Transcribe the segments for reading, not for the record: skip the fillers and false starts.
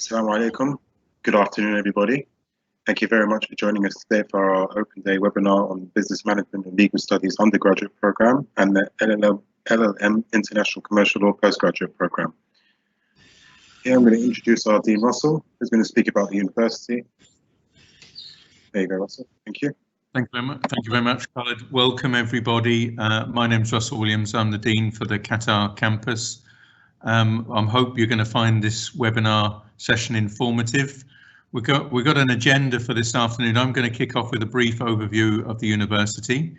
Assalamu alaikum. Good afternoon, everybody. Thank you very much for joining us today for our Open Day webinar on Business Management and Legal Studies undergraduate program and the LLM International Commercial Law postgraduate program. Here I'm going to introduce our Dean Russell, who's going to speak about the university. There you go, Russell. Thank you. Thank you very much, Khalid. Welcome, everybody. My name's Russell Williams. I'm the Dean for the Qatar campus. I hope you're going to find this webinar session informative. We've got an agenda for this afternoon. I'm going to kick off with a brief overview of the university.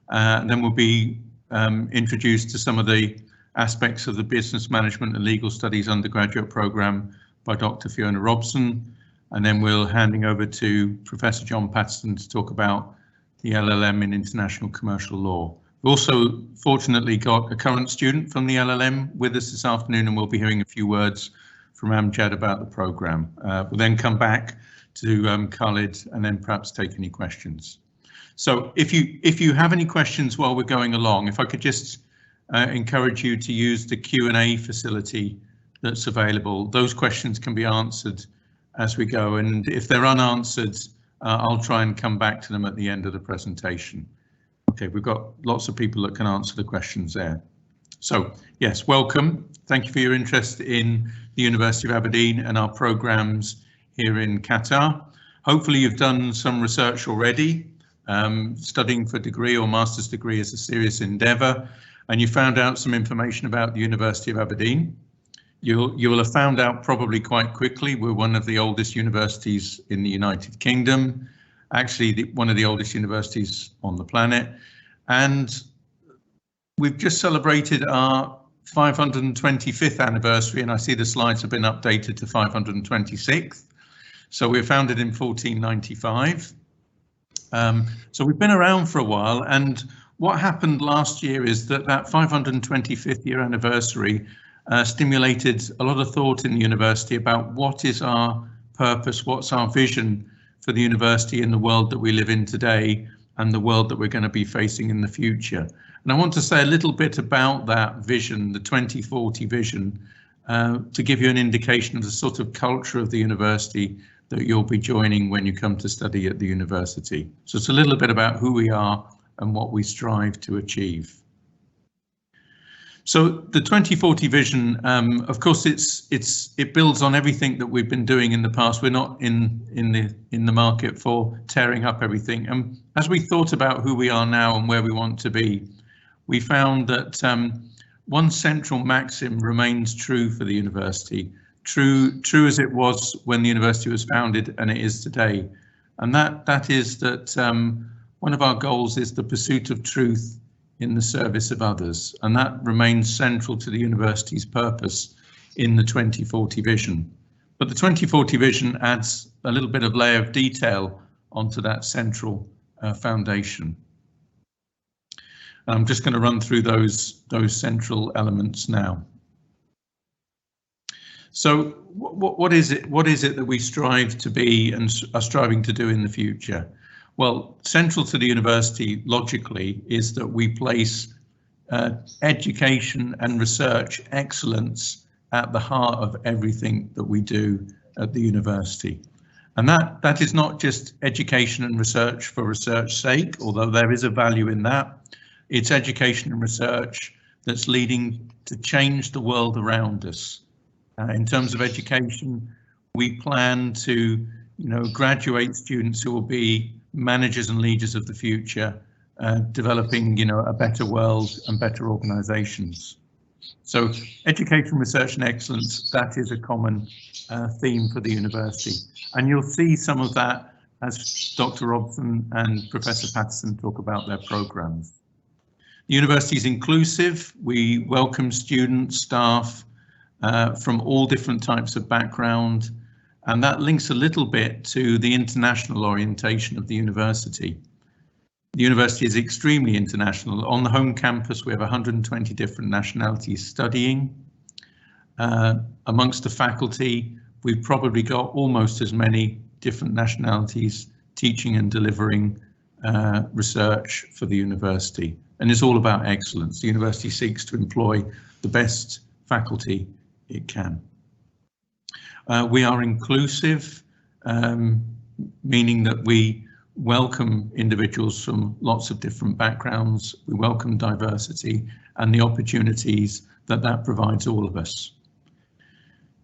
Then we'll be introduced to some of the aspects of the Business Management and Legal Studies undergraduate program by Dr. Fiona Robson. And then we'll handing over to Professor John Patterson to talk about the LLM in International Commercial Law. We've also fortunately got a current student from the LLM with us this afternoon, and we'll be hearing a few words from Amjad about the programme. We'll then come back to Khalid and then perhaps take any questions. So if you have any questions while we're going along, if I could just encourage you to use the Q&A facility that's available. Those questions can be answered as we go, and if they're unanswered, I'll try and come back to them at the end of the presentation. Okay, we've got lots of people that can answer the questions there. So yes, welcome. Thank you for your interest in the University of Aberdeen and our programs here in Qatar. Hopefully you've done some research already. Studying for a degree or master's degree is a serious endeavour, and you found out some information about the University of Aberdeen. You will have found out probably quite quickly we're one of the oldest universities in the United Kingdom, actually one of the oldest universities on the planet, and we've just celebrated our 525th anniversary, and I see the slides have been updated to 526th. So we were founded in 1495. So we've been around for a while, and what happened last year is that 525th year anniversary stimulated a lot of thought in the university about what is our purpose, what's our vision for the university in the world that we live in today and the world that we're going to be facing in the future. And I want to say a little bit about that vision, the 2040 vision, to give you an indication of the sort of culture of the university that you'll be joining when you come to study at the university. So it's a little bit about who we are and what we strive to achieve. So the 2040 vision, of course, it builds on everything that we've been doing in the past. We're not in the market for tearing up everything. And as we thought about who we are now and where we want to be, we found that one central maxim remains true for the university, true as it was when the university was founded and it is today. And that is that one of our goals is the pursuit of truth in the service of others, and that remains central to the university's purpose in the 2040 vision. But the 2040 vision adds a little bit of layer of detail onto that central foundation. I'm just going to run through those central elements now. So what is it that we strive to be and are striving to do in the future? Well, central to the university, logically, is that we place education and research excellence at the heart of everything that we do at the university. And that is not just education and research for research's sake, although there is a value in that. It's education and research that's leading to change the world around us. In terms of education, we plan to, graduate students who will be managers and leaders of the future, developing, a better world and better organisations. So education, research and excellence, that is a common theme for the university. And you'll see some of that as Dr. Robson and Professor Patterson talk about their programmes. The university is inclusive. We welcome students, staff from all different types of background. And that links a little bit to the international orientation of the university. The university is extremely international. On the home campus, we have 120 different nationalities studying. Amongst the faculty, we've probably got almost as many different nationalities teaching and delivering research for the university. And it's all about excellence. The university seeks to employ the best faculty it can. We are inclusive, meaning that we welcome individuals from lots of different backgrounds. We welcome diversity and the opportunities that that provides all of us.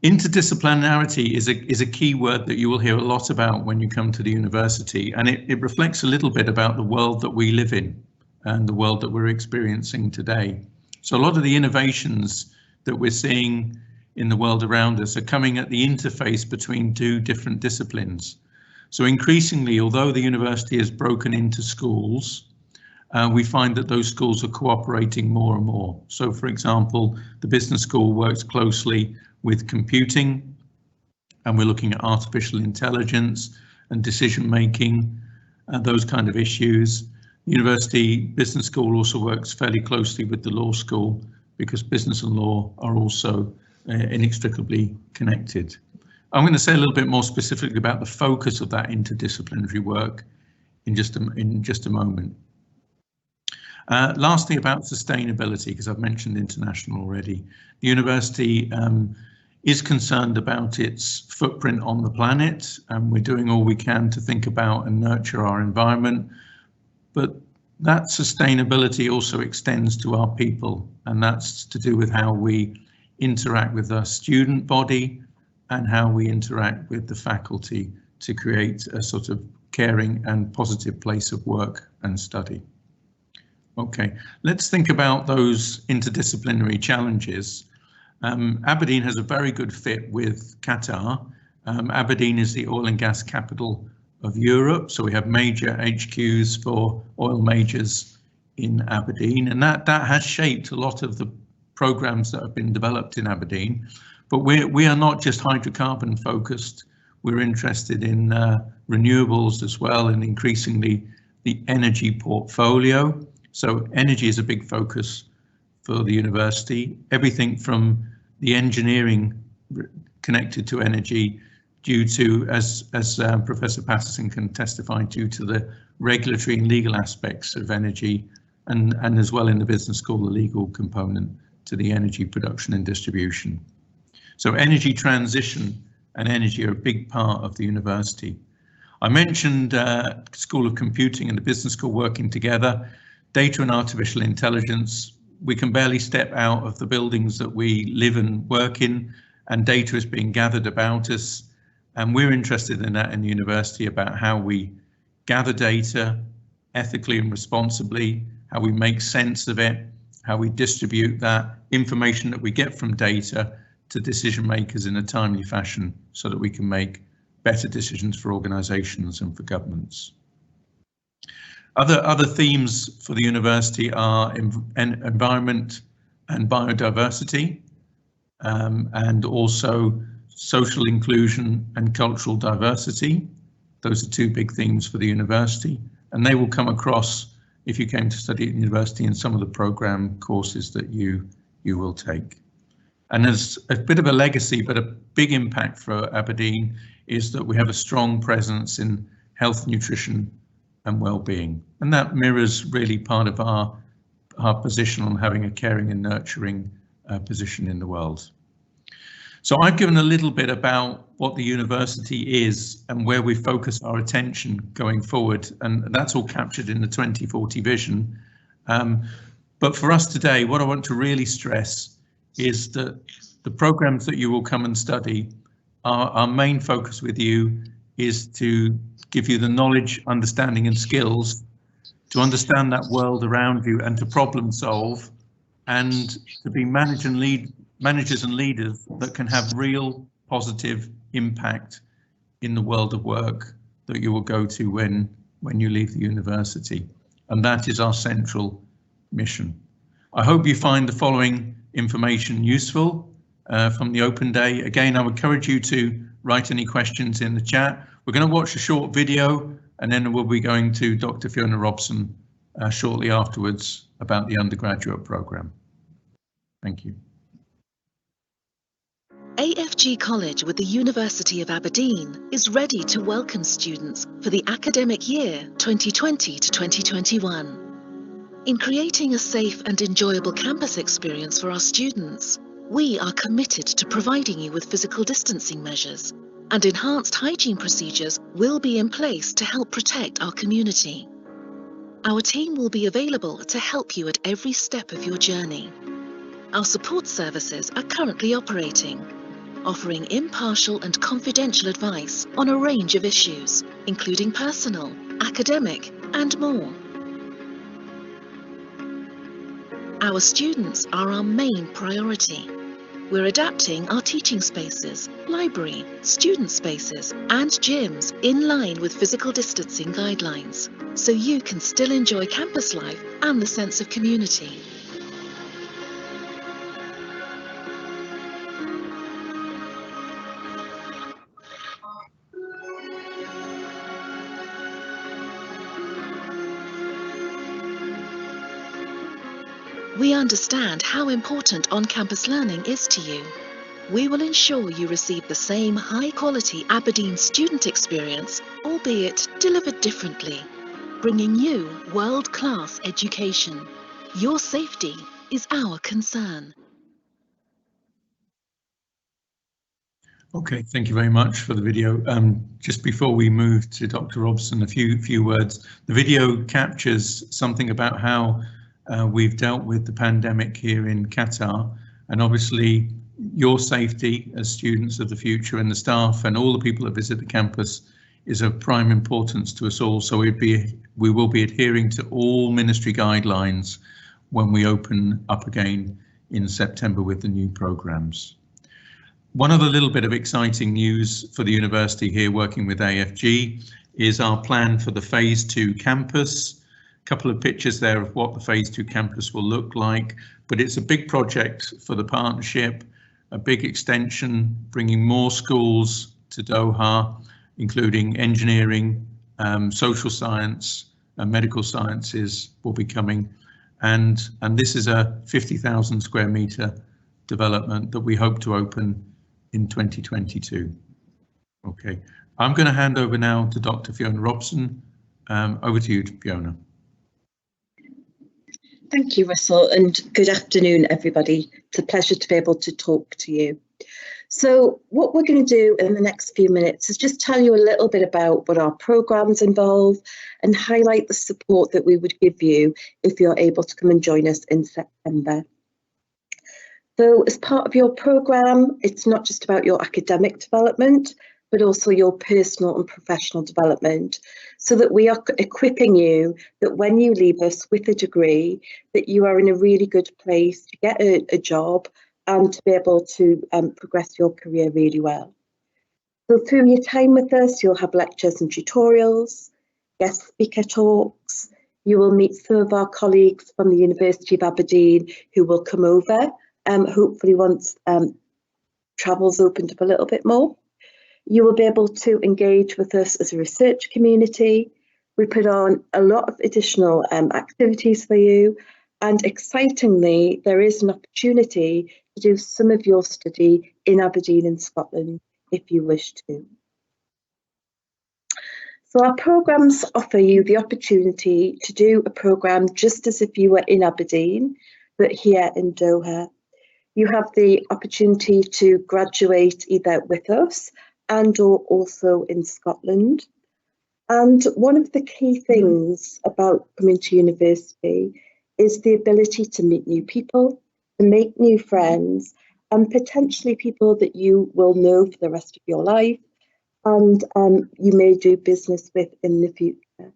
Interdisciplinarity is a key word that you will hear a lot about when you come to the university, and it reflects a little bit about the world that we live in and the world that we're experiencing today. So a lot of the innovations that we're seeing in the world around us are coming at the interface between two different disciplines. So increasingly, although the university has broken into schools, we find that those schools are cooperating more and more. So for example, the business school works closely with computing, and we're looking at artificial intelligence and decision making, those kind of issues. University Business School also works fairly closely with the law school because business and law are also inextricably connected. I'm going to say a little bit more specifically about the focus of that interdisciplinary work in just a moment. Lastly, about sustainability, because I've mentioned international already. The university is concerned about its footprint on the planet, and we're doing all we can to think about and nurture our environment. But that sustainability also extends to our people, and that's to do with how we interact with our student body and how we interact with the faculty to create a sort of caring and positive place of work and study. Okay, let's think about those interdisciplinary challenges. Aberdeen has a very good fit with Qatar. Aberdeen is the oil and gas capital of Europe, so we have major HQs for oil majors in Aberdeen, and that has shaped a lot of the programs that have been developed in Aberdeen. But we are not just hydrocarbon focused. We're interested in renewables as well, and increasingly the energy portfolio. So energy is a big focus for the university. Everything from the engineering connected to energy, due to, as Professor Patterson can testify, due to the regulatory and legal aspects of energy, and as well in the business school, the legal component to the energy production and distribution. So energy transition and energy are a big part of the university. I mentioned School of Computing and the business school working together. Data and artificial intelligence, we can barely step out of the buildings that we live and work in, and data is being gathered about us. And we're interested in that in the university, about how we gather data ethically and responsibly, how we make sense of it, how we distribute that information that we get from data to decision makers in a timely fashion so that we can make better decisions for organisations and for governments. Other themes for the university are environment and biodiversity, and also social inclusion and cultural diversity. Those are two big themes for the university, and they will come across if you came to study at the university in some of the program courses that you will take. And as a bit of a legacy, but a big impact for Aberdeen, is that we have a strong presence in health, nutrition and well-being, and that mirrors really part of our position on having a caring and nurturing position in the world. So I've given a little bit about what the university is and where we focus our attention going forward, and that's all captured in the 2040 vision. But for us today, what I want to really stress is that the programs that you will come and study, our main focus with you is to give you the knowledge, understanding and skills to understand that world around you and to problem solve, and to be managers and leaders that can have real positive impact in the world of work that you will go to when you leave the university. And that is our central mission. I hope you find the following information useful from the open day. Again, I would encourage you to write any questions in the chat. We're going to watch a short video, and then we'll be going to Dr. Fiona Robson shortly afterwards about the undergraduate programme. Thank you. AFG College with the University of Aberdeen is ready to welcome students for the academic year 2020 to 2021. In creating a safe and enjoyable campus experience for our students, We are committed to providing you with physical distancing measures, and enhanced hygiene procedures will be in place to help protect our community. Our team will be available to help you at every step of your journey. Our support services are currently operating, offering impartial and confidential advice on a range of issues, including personal, academic, and more. Our students are our main priority. We're adapting our teaching spaces, library, student spaces, and gyms in line with physical distancing guidelines, so you can still enjoy campus life and the sense of community. We understand how important on-campus learning is to you. We will ensure you receive the same high-quality Aberdeen student experience, albeit delivered differently, bringing you world-class education. Your safety is our concern. Okay, thank you very much for the video. Just before we move to Dr. Robson, a few words. The video captures something about how we've dealt with the pandemic here in Qatar, and obviously your safety as students of the future and the staff and all the people that visit the campus is of prime importance to us all. So we will be adhering to all ministry guidelines when we open up again in September with the new programs. One other little bit of exciting news for the university here working with AFG is our plan for the Phase 2 campus. A couple of pictures there of what the Phase 2 campus will look like, but it's a big project for the partnership, a big extension, bringing more schools to Doha, including engineering, social science, and medical sciences will be coming. And this is a 50,000 square metre development that we hope to open in 2022. Okay, I'm going to hand over now to Dr. Fiona Robson. Over to you, Fiona. Thank you, Russell, and good afternoon, everybody. It's a pleasure to be able to talk to you. So what we're going to do in the next few minutes is just tell you a little bit about what our programmes involve and highlight the support that we would give you if you're able to come and join us in September. So as part of your programme, it's not just about your academic development, but also your personal and professional development, so that we are equipping you that when you leave us with a degree, that you are in a really good place to get a job and to be able to progress your career really well. So through your time with us, you'll have lectures and tutorials, guest speaker talks. You will meet some of our colleagues from the University of Aberdeen who will come over, hopefully once travel's opened up a little bit more. You will be able to engage with us as a research community. We put on a lot of additional activities for you, and excitingly, there is an opportunity to do some of your study in Aberdeen in Scotland if you wish to. So our programmes offer you the opportunity to do a programme just as if you were in Aberdeen, but here in Doha. You have the opportunity to graduate either with us and or also in Scotland. And one of the key things about coming to university is the ability to meet new people, to make new friends, and potentially people that you will know for the rest of your life and you may do business with in the future.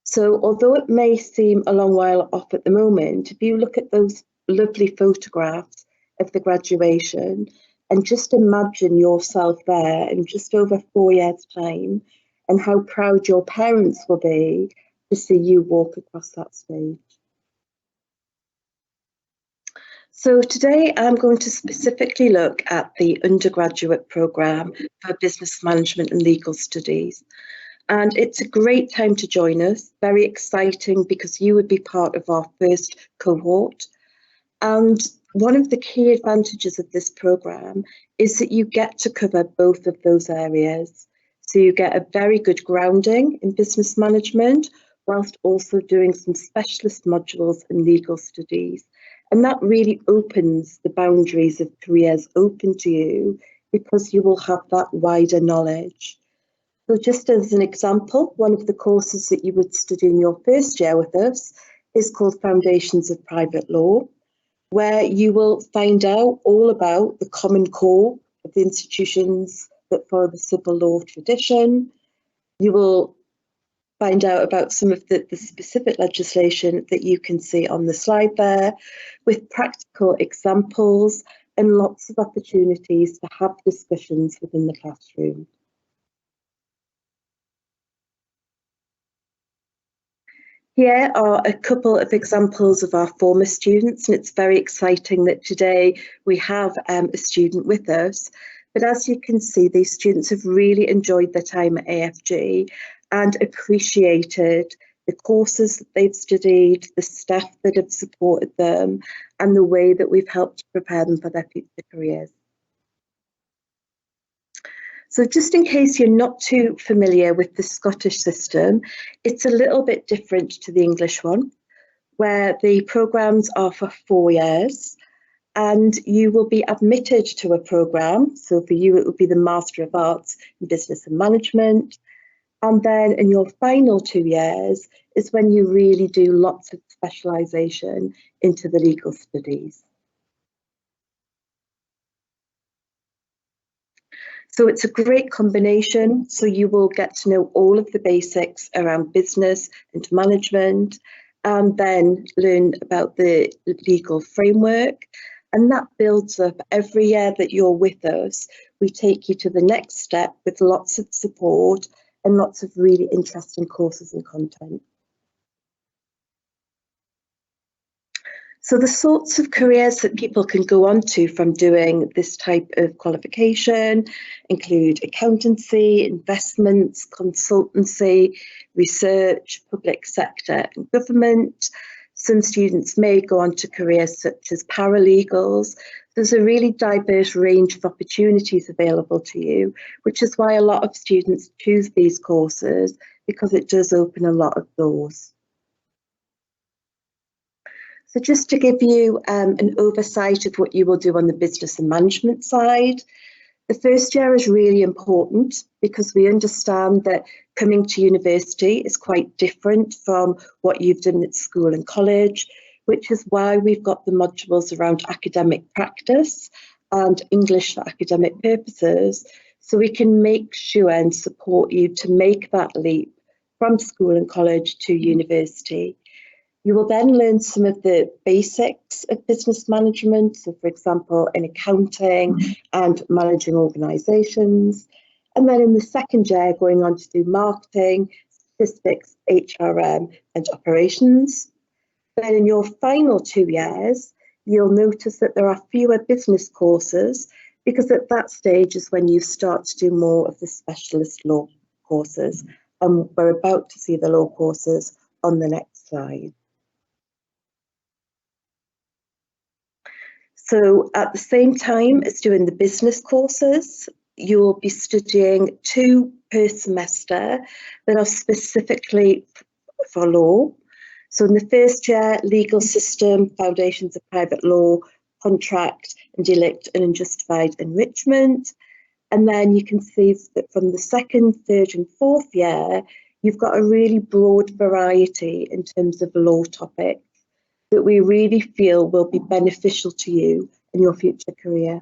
So although it may seem a long while off at the moment, if you look at those lovely photographs of the graduation, and just imagine yourself there in just over 4 years' time and how proud your parents will be to see you walk across that stage. So today I'm going to specifically look at the undergraduate programme for Business Management and Legal Studies. And it's a great time to join us, very exciting because you would be part of our first cohort. And one of the key advantages of this programme is that you get to cover both of those areas. So you get a very good grounding in business management, whilst also doing some specialist modules in legal studies. And that really opens the boundaries of careers open to you because you will have that wider knowledge. So just as an example, one of the courses that you would study in your first year with us is called Foundations of Private Law, where you will find out all about the common core of the institutions that follow the civil law tradition. You will find out about some of the specific legislation that you can see on the slide there, with practical examples and lots of opportunities to have discussions within the classroom. Here are a couple of examples of our former students, and it's very exciting that today we have a student with us. But as you can see, these students have really enjoyed their time at AFG and appreciated the courses that they've studied, the staff that have supported them, and the way that we've helped to prepare them for their future careers. So just in case you're not too familiar with the Scottish system, it's a little bit different to the English one, where the programmes are for 4 years and you will be admitted to a programme. So for you, it would be the Master of Arts in Business and Management. And then in your final 2 years is when you really do lots of specialisation into the legal studies. So it's a great combination. So you will get to know all of the basics around business and management, and then learn about the legal framework. And that builds up every year that you're with us. We take you to the next step with lots of support and lots of really interesting courses and content. So the sorts of careers that people can go on to from doing this type of qualification include accountancy, investments, consultancy, research, public sector and government. Some students may go on to careers such as paralegals. There's a really diverse range of opportunities available to you, which is why a lot of students choose these courses, because it does open a lot of doors. So just to give you an oversight of what you will do on the business and management side, the first year is really important because we understand that coming to university is quite different from what you've done at school and college, which is why we've got the modules around academic practice and English for academic purposes, so we can make sure and support you to make that leap from school and college to university. You will then learn some of the basics of business management, so for example, in accounting and managing organisations. And then in the second year, going on to do marketing, statistics, HRM and operations. Then in your final 2 years, you'll notice that there are fewer business courses, because at that stage is when you start to do more of the specialist law courses. And we're about to see the law courses on the next slide. So at the same time as doing the business courses, you will be studying 2 per semester that are specifically for law. So in the first year, legal system, foundations of private law, contract and delict and unjustified enrichment. And then you can see that from the second, third and fourth year, you've got a really broad variety in terms of law topics that we really feel will be beneficial to you in your future career.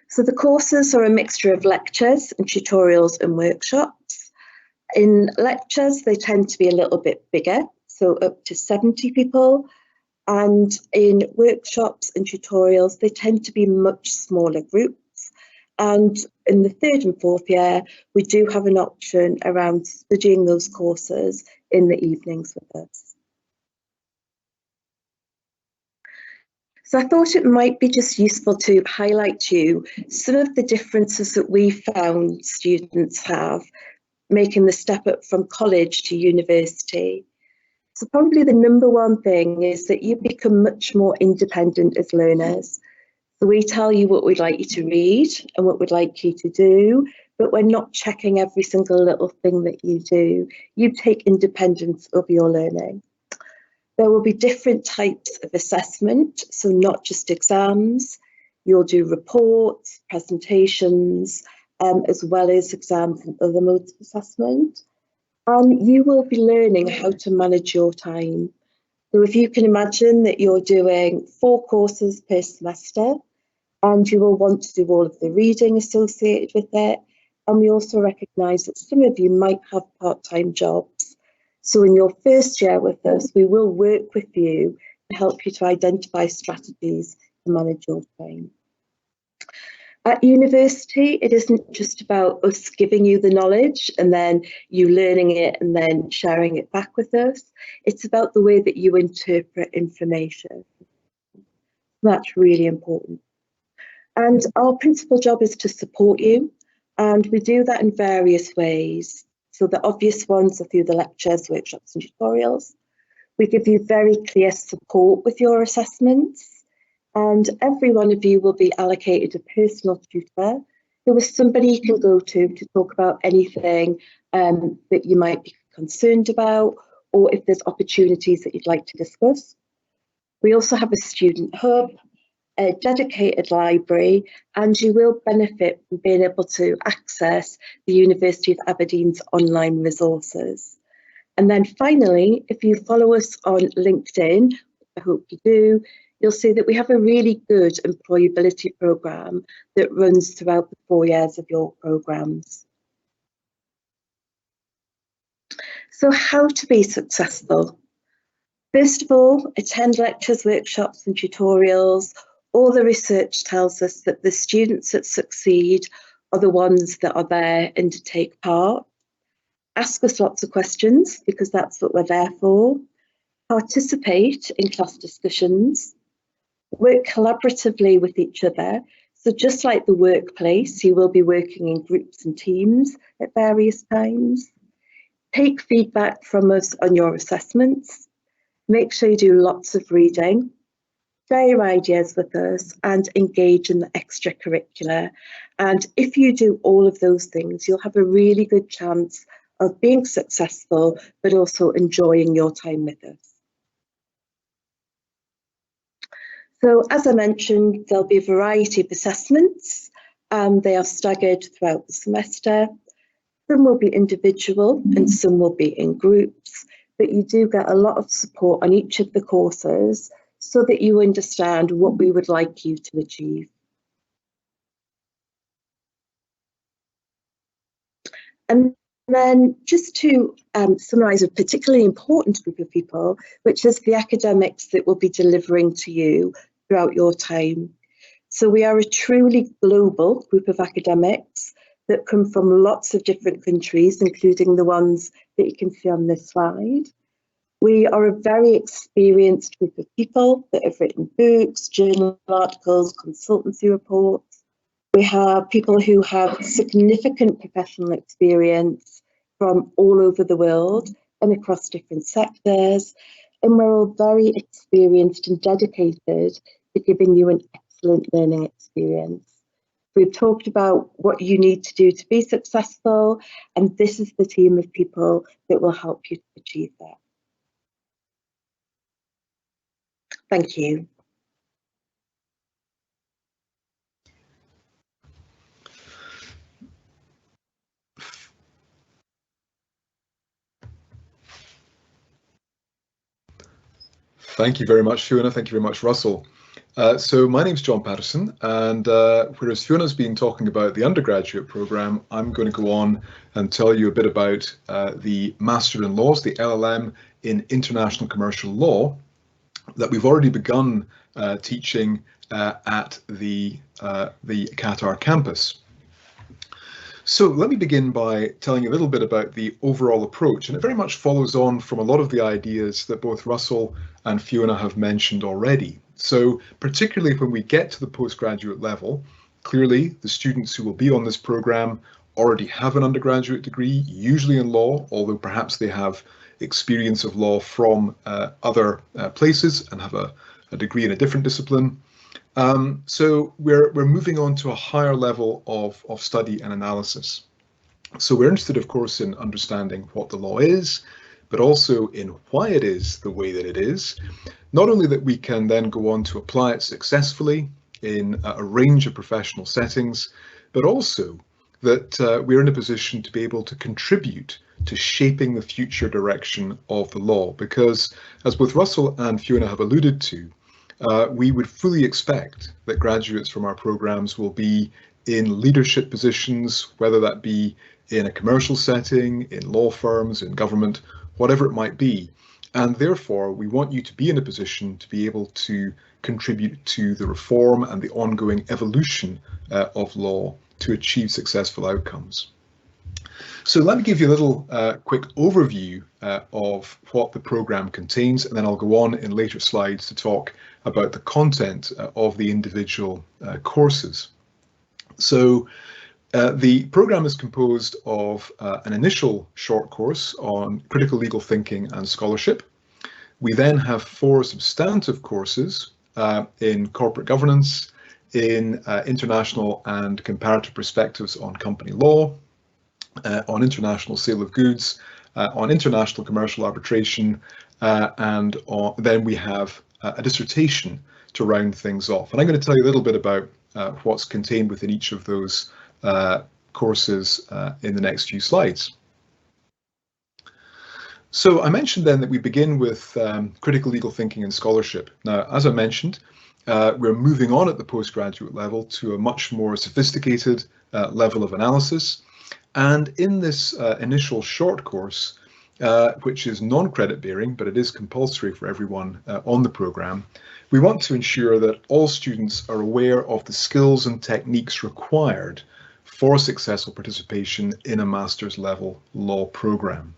So the courses are a mixture of lectures and tutorials and workshops. In lectures, they tend to be a little bit bigger, so up to 70 people. And in workshops and tutorials, they tend to be much smaller groups. And in the third and fourth year, we do have an option around studying those courses in the evenings with us. So I thought it might be just useful to highlight to you some of the differences that we found students have making the step up from college to university. So probably the number one thing is that you become much more independent as learners. So we tell you what we'd like you to read and what we'd like you to do, but we're not checking every single little thing that you do. You take independence over your learning. There will be different types of assessment, so not just exams. You'll do reports, presentations, as well as exams and other modes of assessment. And you will be learning how to manage your time. So if you can imagine that you're doing 4 courses per semester, and you will want to do all of the reading associated with it. And we also recognise that some of you might have part-time jobs. So in your first year with us, we will work with you to help you to identify strategies to manage your time. At university, it isn't just about us giving you the knowledge and then you learning it and then sharing it back with us. It's about the way that you interpret information. That's really important. And our principal job is to support you, and we do that in various ways. So the obvious ones are through the lectures, workshops and tutorials. We give you very clear support with your assessments, and every one of you will be allocated a personal tutor who is somebody you can go to talk about anything that you might be concerned about, or if there's opportunities that you'd like to discuss. We also have a student hub, a dedicated library, and you will benefit from being able to access the University of Aberdeen's online resources. And then finally, if you follow us on LinkedIn, I hope you do, you'll see that we have a really good employability programme that runs throughout the 4 years of your programmes. So how to be successful? First of all, attend lectures, workshops and tutorials. All the research tells us that the students that succeed are the ones that are there and to take part. Ask us lots of questions because that's what we're there for. Participate in class discussions. Work collaboratively with each other. So just like the workplace, you will be working in groups and teams at various times. Take feedback from us on your assessments. Make sure you do lots of reading. Share your ideas with us and engage in the extracurricular. And if you do all of those things, you'll have a really good chance of being successful, but also enjoying your time with us. So as I mentioned, there'll be a variety of assessments. They are staggered throughout the semester. Some will be individual and some will be in groups, but you do get a lot of support on each of the courses so that you understand what we would like you to achieve. And then just to summarise a particularly important group of people, which is the academics that will be delivering to you throughout your time. So we are a truly global group of academics that come from lots of different countries, including the ones that you can see on this slide. We are a very experienced group of people that have written books, journal articles, consultancy reports. We have people who have significant professional experience from all over the world and across different sectors. And we're all very experienced and dedicated to giving you an excellent learning experience. We've talked about what you need to do to be successful, and this is the team of people that will help you to achieve that. Thank you. Thank you very much, Fiona. Thank you very much, Russell. So my name's John Patterson, and whereas Fiona's been talking about the undergraduate programme, I'm going to go on and tell you a bit about the Master in Laws, the LLM in International Commercial Law, that we've already begun teaching at the Qatar campus. So let me begin by telling you a little bit about the overall approach, and it very much follows on from a lot of the ideas that both Russell and Fiona have mentioned already. So particularly when we get to the postgraduate level, clearly the students who will be on this programme already have an undergraduate degree, usually in law, although perhaps they have experience of law from other places and have a degree in a different discipline. So we're moving on to a higher level of study and analysis. So we're interested, of course, in understanding what the law is, but also in why it is the way that it is. Not only that we can then go on to apply it successfully in a range of professional settings, but also that we're in a position to be able to contribute to shaping the future direction of the law. Because, as both Russell and Fiona have alluded to, we would fully expect that graduates from our programs will be in leadership positions, whether that be in a commercial setting, in law firms, in government, whatever it might be. And therefore, we want you to be in a position to be able to contribute to the reform and the ongoing evolution of law to achieve successful outcomes. So let me give you a little quick overview of what the programme contains, and then I'll go on in later slides to talk about the content of the individual courses. So the programme is composed of an initial short course on critical legal thinking and scholarship. We then have 4 substantive courses in corporate governance, in international and comparative perspectives on company law, on international sale of goods, on international commercial arbitration, and then we have a dissertation to round things off. And I'm going to tell you a little bit about what's contained within each of those courses in the next few slides. So I mentioned then that we begin with critical legal thinking and scholarship. Now, as I mentioned, we're moving on at the postgraduate level to a much more sophisticated level of analysis. And in this initial short course, which is non-credit bearing, but it is compulsory for everyone on the programme, we want to ensure that all students are aware of the skills and techniques required for successful participation in a master's level law programme.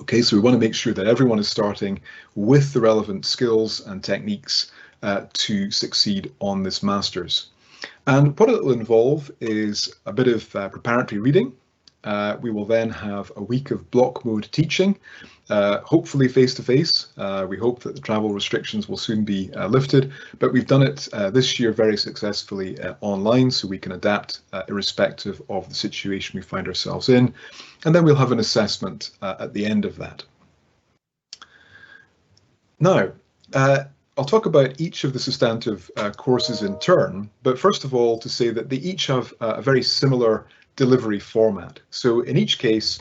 Okay, so we want to make sure that everyone is starting with the relevant skills and techniques to succeed on this master's. And what it will involve is a bit of preparatory reading. We will then have a week of block mode teaching, hopefully face-to-face. We hope that the travel restrictions will soon be lifted, but we've done it this year very successfully online, so we can adapt irrespective of the situation we find ourselves in. And then we'll have an assessment at the end of that. Now, I'll talk about each of the substantive courses in turn, but first of all to say that they each have a very similar delivery format. So in each case,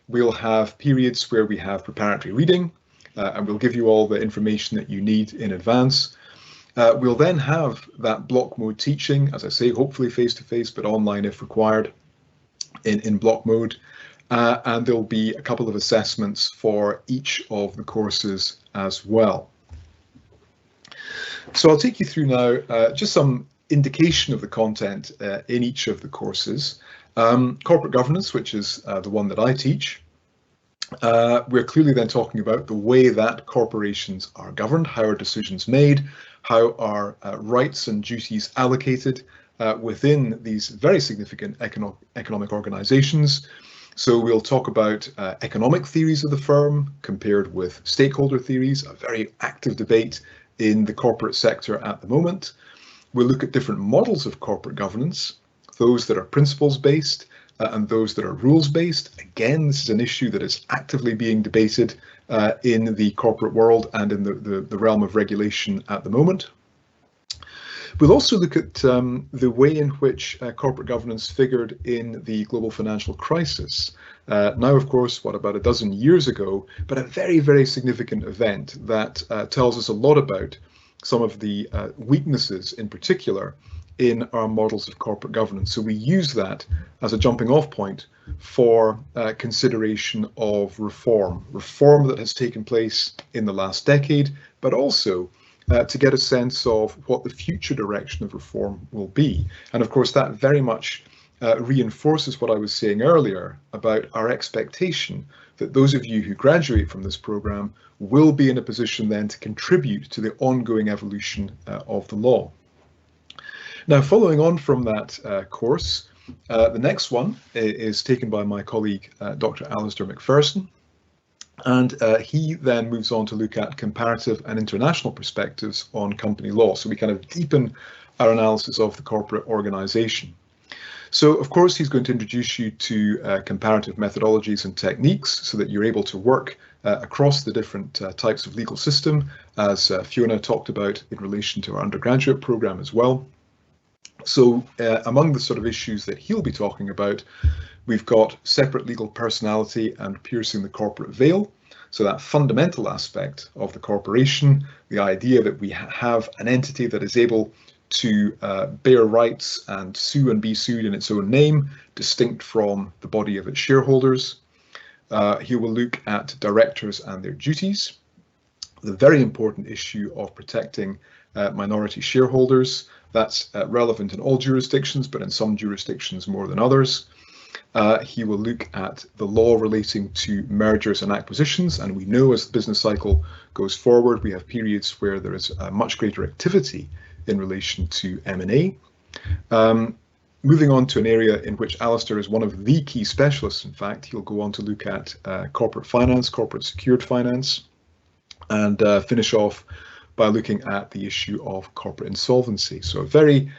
we'll have periods where we have preparatory reading, and we'll give you all the information that you need in advance. We'll then have that block mode teaching, as I say, hopefully face-to-face, but online if required in block mode. And there'll be a couple of assessments for each of the courses as well. So I'll take you through now just some indication of the content in each of the courses. Corporate governance, which is the one that I teach. We're clearly then talking about the way that corporations are governed, how are decisions made, how are rights and duties allocated within these very significant economic organizations. So we'll talk about economic theories of the firm compared with stakeholder theories, a very active debate in the corporate sector at the moment. We'll look at different models of corporate governance, those that are principles-based and those that are rules-based. Again, this is an issue that is actively being debated in the corporate world and in the realm of regulation at the moment. We'll also look at the way in which corporate governance figured in the global financial crisis. Now, of course, about a dozen years ago, but a very, very significant event that tells us a lot about some of the weaknesses in particular in our models of corporate governance. So we use that as a jumping off point for consideration of reform that has taken place in the last decade, but also to get a sense of what the future direction of reform will be. And of course, that very much reinforces what I was saying earlier about our expectation that those of you who graduate from this programme will be in a position then to contribute to the ongoing evolution of the law. Now, following on from that course, the next one is taken by my colleague, Dr. Alistair McPherson. And he then moves on to look at comparative and international perspectives on company law. So we kind of deepen our analysis of the corporate organisation. So, of course, he's going to introduce you to comparative methodologies and techniques so that you're able to work across the different types of legal system, as Fiona talked about in relation to our undergraduate program as well. So among the sort of issues that he'll be talking about, we've got separate legal personality and piercing the corporate veil. So that fundamental aspect of the corporation, the idea that we have an entity that is able to bear rights and sue and be sued in its own name, distinct from the body of its shareholders. He will look at directors and their duties, the very important issue of protecting minority shareholders. That's relevant in all jurisdictions, but in some jurisdictions more than others. He will look at the law relating to mergers and acquisitions, and we know as the business cycle goes forward, we have periods where there is much greater activity in relation to M&A. Moving on to an area in which Alistair is one of the key specialists, in fact, he'll go on to look at corporate finance, corporate secured finance, and finish off by looking at the issue of corporate insolvency. So a very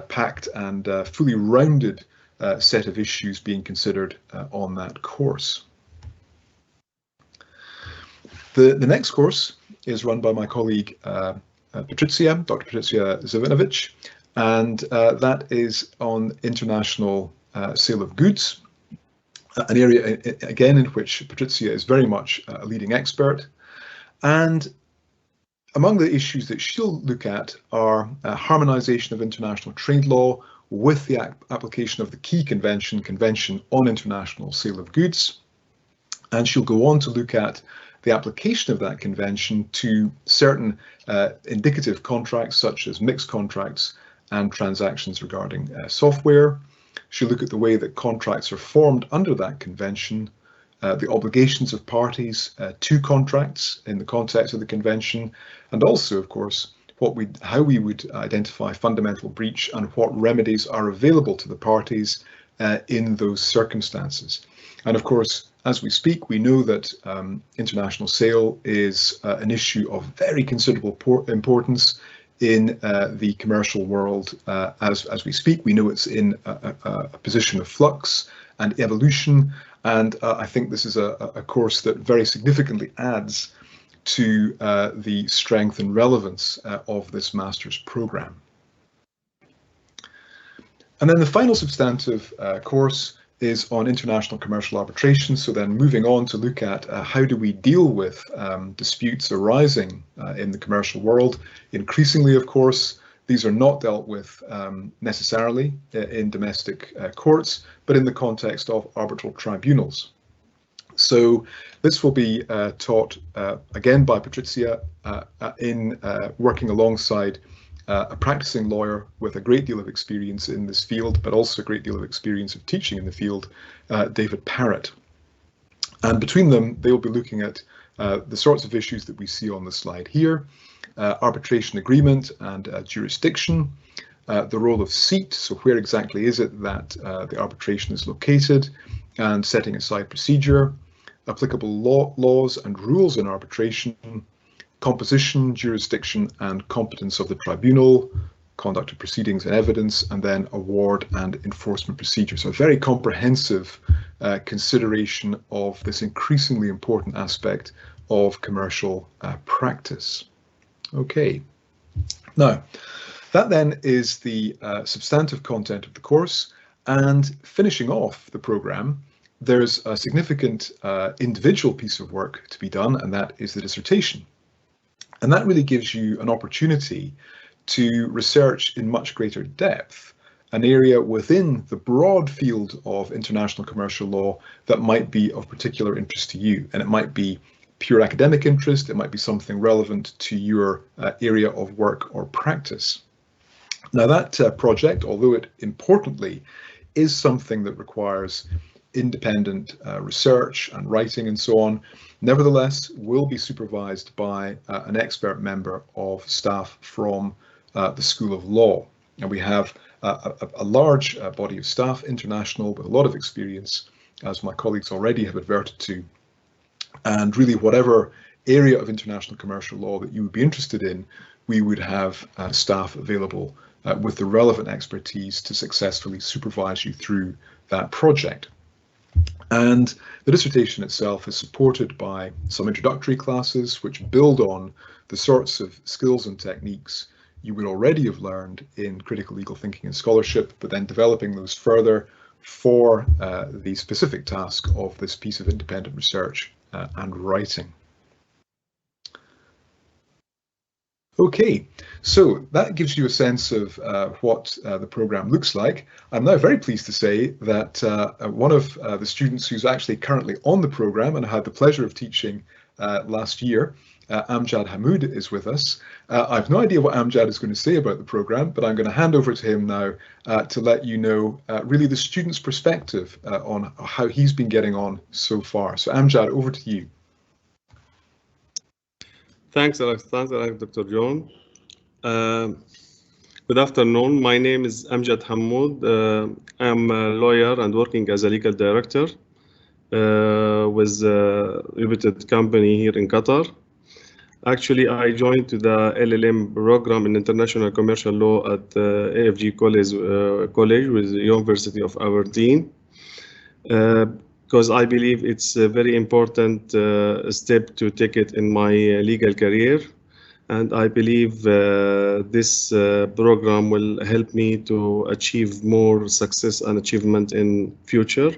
packed and fully rounded set of issues being considered on that course. The next course is run by my colleague Dr. Patricia Zivanovic, and that is on international sale of goods, an area again in which Patricia is very much a leading expert. And among the issues that she'll look at are harmonization of international trade law with the application of the key Convention on International Sale of Goods. And she'll go on to look at the application of that convention to certain indicative contracts, such as mixed contracts and transactions regarding software. She'll look at the way that contracts are formed under that convention, the obligations of parties to contracts in the context of the convention, and also, of course, how we would identify fundamental breach and what remedies are available to the parties in those circumstances. And of course, as we speak, we know that international sale is an issue of very considerable importance in the commercial world. As we speak, we know it's in a position of flux and evolution, and I think this is a course that very significantly adds to the strength and relevance of this master's program. And then the final substantive course is on international commercial arbitration. So then moving on to look at how do we deal with disputes arising in the commercial world. Increasingly, of course, these are not dealt with necessarily in domestic courts, but in the context of arbitral tribunals. So this will be taught again by Patricia in working alongside a practicing lawyer with a great deal of experience in this field, but also a great deal of experience of teaching in the field, David Parrott. And between them, they'll be looking at the sorts of issues that we see on the slide here, arbitration agreement and jurisdiction, the role of seat, so where exactly is it that the arbitration is located, and setting aside procedure, applicable laws and rules in arbitration, composition, jurisdiction and competence of the tribunal, conduct of proceedings and evidence, and then award and enforcement procedure. So a very comprehensive consideration of this increasingly important aspect of commercial practice. Okay, now that then is the substantive content of the course, and finishing off the programme, there's a significant individual piece of work to be done, and that is the dissertation. And that really gives you an opportunity to research in much greater depth an area within the broad field of international commercial law that might be of particular interest to you. And it might be pure academic interest, it might be something relevant to your area of work or practice. Now that project, although it importantly is something that requires independent research and writing and so on, nevertheless will be supervised by an expert member of staff from the School of Law. And we have a large body of staff, international, with a lot of experience, as my colleagues already have adverted to. And really whatever area of international commercial law that you would be interested in, we would have staff available with the relevant expertise to successfully supervise you through that project. And the dissertation itself is supported by some introductory classes which build on the sorts of skills and techniques you would already have learned in critical legal thinking and scholarship, but then developing those further for the specific task of this piece of independent research and writing. Okay, so that gives you a sense of what the programme looks like. I'm now very pleased to say that one of the students who's actually currently on the programme and had the pleasure of teaching last year, Amjad Hamoud, is with us. I've no idea what Amjad is going to say about the programme, but I'm going to hand over to him now to let you know really the student's perspective on how he's been getting on so far. So Amjad, over to you. Thanks, Dr. John. Good afternoon. My name is Amjad Hamoud. I'm a lawyer and working as a legal director with a reputed company here in Qatar. Actually, I joined to the LLM program in International Commercial Law at AFG College with the University of Aberdeen. Because I believe it's a very important step to take it in my legal career. And I believe this program will help me to achieve more success and achievement in future.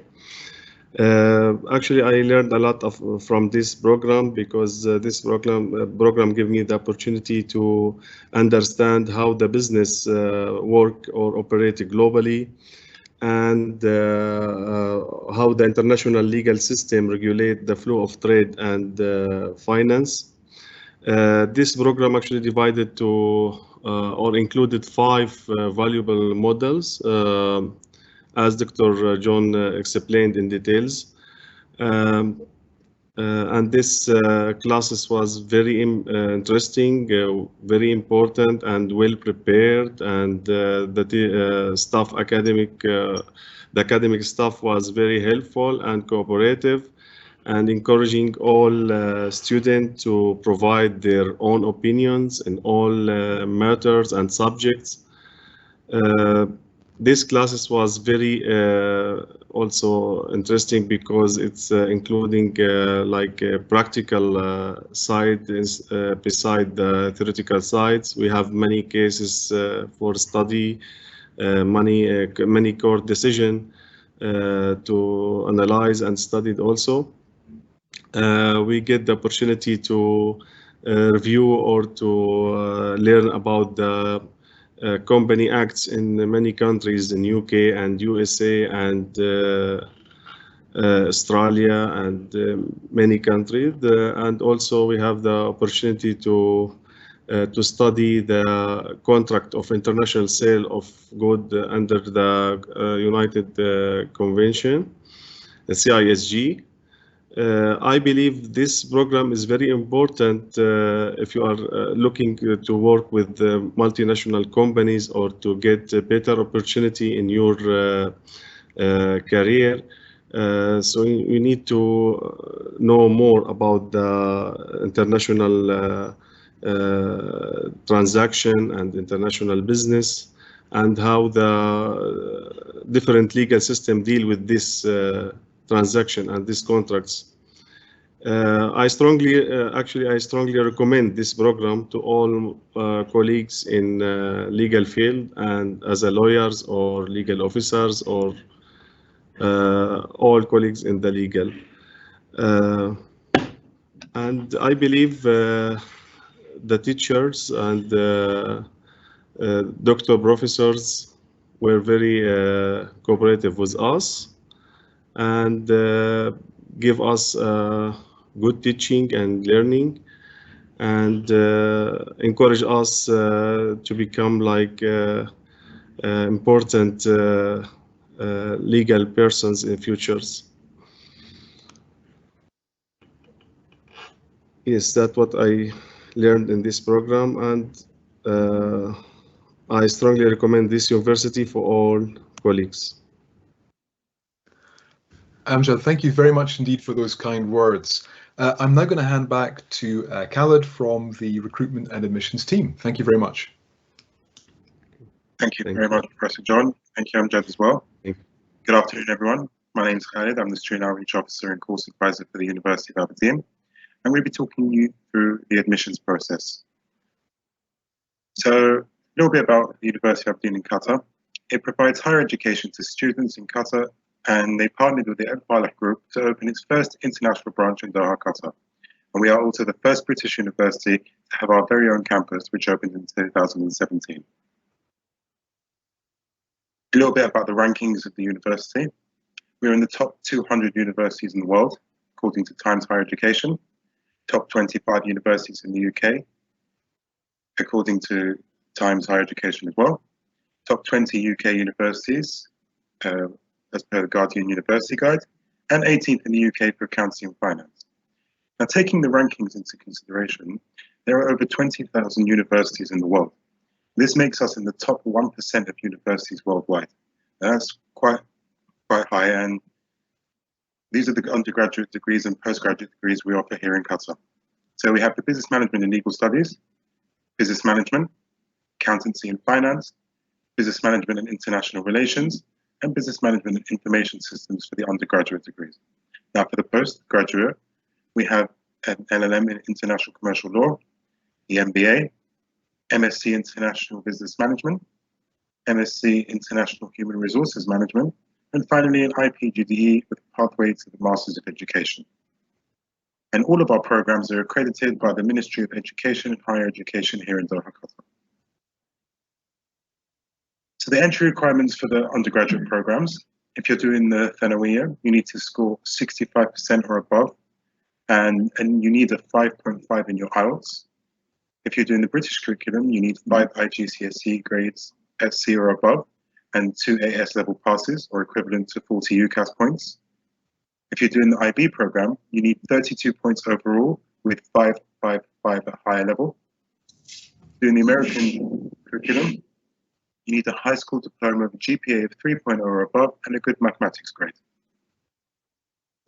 Actually, I learned a lot from this program because this program gave me the opportunity to understand how the business work or operate globally, and how the international legal system regulate the flow of trade and finance. This program actually divided to or included 5 valuable models, as Dr. John explained in details. And this classes was very interesting, very important, and well prepared. And the staff the academic staff was very helpful and cooperative, and encouraging all students to provide their own opinions in all matters and subjects. This classes was very also interesting because it's including like a practical side beside the theoretical sides. We have many cases for study, many court decision to analyze and study also. We get the opportunity to review or to learn about the company acts in many countries in UK and USA and Australia and many countries. And also we have the opportunity to study the contract of international sale of goods under the United Convention, the CISG. I believe this program is very important if you are looking to work with multinational companies or to get a better opportunity in your career. So you need to know more about the international transaction and international business, and how the different legal systems deal with this transaction and these contracts. I strongly recommend this program to all colleagues in legal field, and as a lawyers or legal officers or all colleagues in the legal. And I believe the teachers and doctor professors were very cooperative with us, and give us good teaching and learning, and encourage us to become like important legal persons in futures. Yes, that's what I learned in this program, and I strongly recommend this university for all colleagues. Amjad, thank you very much indeed for those kind words. I'm now going to hand back to Khalid from the recruitment and admissions team. Thank you very much. Thank you very much, Professor John. Thank you, Amjad, as well. Good afternoon, everyone. My name is Khalid. I'm the Student Outreach Officer and Course Advisor for the University of Aberdeen. I'm going to be talking you through the admissions process. So, a little bit about the University of Aberdeen in Qatar. It provides higher education to students in Qatar, and they partnered with the Al-Falah Group to open its first international branch in Doha, Qatar. And we are also the first British university to have our very own campus, which opened in 2017. A little bit about the rankings of the university. We're in the top 200 universities in the world, according to Times Higher Education, top 25 universities in the UK, according to Times Higher Education as well, top 20 UK universities, as per the Guardian University Guide, and 18th in the UK for accounting and finance. Now, taking the rankings into consideration, there are over 20,000 universities in the world. This makes us in the top 1% of universities worldwide. That's quite high, and these are the undergraduate degrees and postgraduate degrees we offer here in Qatar. So we have the Business Management and Legal Studies, Business Management, Accountancy and Finance, Business Management and International Relations, and Business Management and Information Systems for the undergraduate degrees. Now for the postgraduate, we have an LLM in International Commercial Law, the MBA, MSc International Business Management, MSc International Human Resources Management, and finally an IPGDE with a pathway to the Masters of Education. And all of our programs are accredited by the Ministry of Education and Higher Education here in Doha, Qatar. So the entry requirements for the undergraduate programs, if you're doing the Thanawiyya, you need to score 65% or above, and you need a 5.5 in your IELTS. If you're doing the British curriculum, you need 5 IGCSE grades at C or above, and 2 AS level passes, or equivalent to 40 UCAS points. If you're doing the IB program, you need 32 points overall, with 555 at higher level. Doing the American curriculum, you need a high school diploma with a GPA of 3.0 or above, and a good mathematics grade.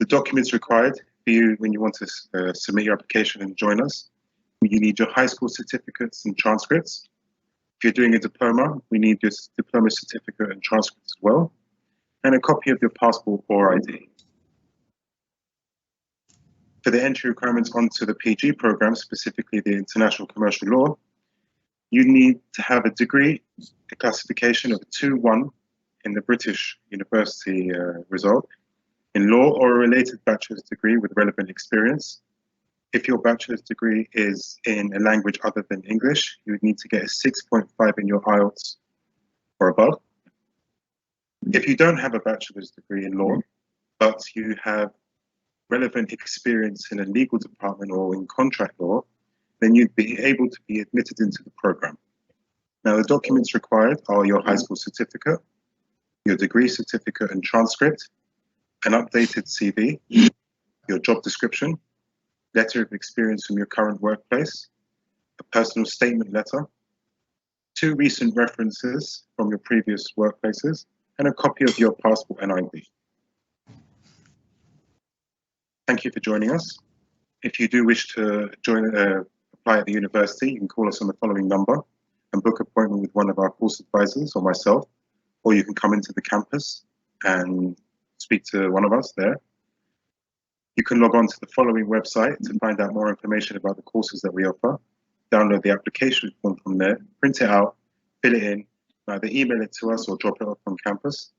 The documents required for you when you want to submit your application and join us, you need your high school certificates and transcripts. If you're doing a diploma, we need your diploma certificate and transcripts as well, and a copy of your passport or ID. For the entry requirements onto the PG program, specifically the International Commercial Law, you need to have a degree, a classification of a 2-1 in the British University result, in law or a related bachelor's degree with relevant experience. If your bachelor's degree is in a language other than English, you would need to get a 6.5 in your IELTS or above. If you don't have a bachelor's degree in law, but you have relevant experience in a legal department or in contract law, then you'd be able to be admitted into the program. Now, the documents required are your high school certificate, your degree certificate and transcript, an updated CV, your job description, letter of experience from your current workplace, a personal statement letter, 2 recent references from your previous workplaces, and a copy of your passport and ID. Thank you for joining us. If you do wish to apply at the university, you can call us on the following number and book an appointment with one of our course advisors or myself, or you can come into the campus and speak to one of us there. You can log on to the following website to find out more information about the courses that we offer. Download the application form from there, print it out, fill it in, either email it to us or drop it off on campus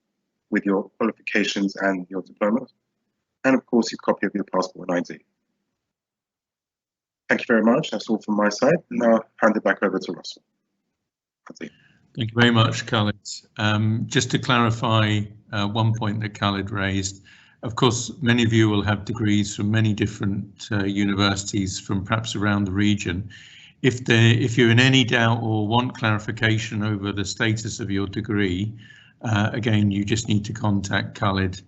with your qualifications and your diplomas. And of course, a copy of your passport and ID. Thank you very much. That's all from my side. Now I'll hand it back over to Russell. Thank you very much, Khalid. Just to clarify one point that Khalid raised, of course, many of you will have degrees from many different universities from perhaps around the region. If you're in any doubt or want clarification over the status of your degree, again, you just need to contact Khalid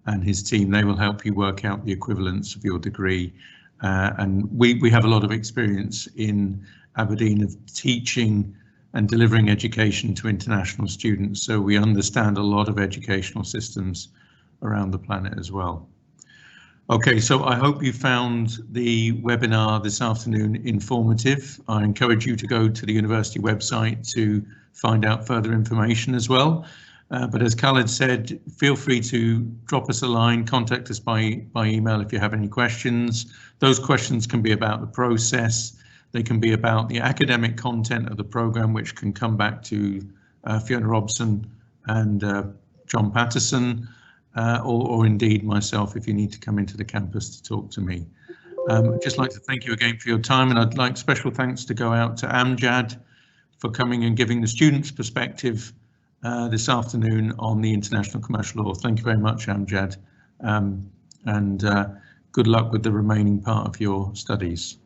and his team. They will help you work out the equivalence of your degree. And we have a lot of experience in Aberdeen of teaching and delivering education to international students, so we understand a lot of educational systems around the planet as well. Okay, so I hope you found the webinar this afternoon informative. I encourage you to go to the university website to find out further information as well. But as Khalid said, feel free to drop us a line, contact us by email if you have any questions. Those questions can be about the process, they can be about the academic content of the programme, which can come back to Fiona Robson and John Patterson, or indeed myself if you need to come into the campus to talk to me. I'd just like to thank you again for your time, and I'd like special thanks to go out to Amjad for coming and giving the students' perspective this afternoon on the international commercial law. Thank you very much, Amjad, and good luck with the remaining part of your studies.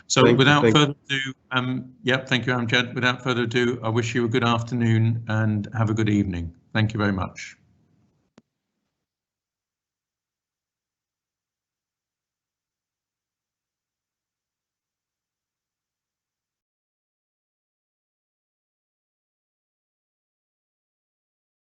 So without further ado, thank you, Amjad. Without further ado, I wish you a good afternoon and have a good evening. Thank you very much.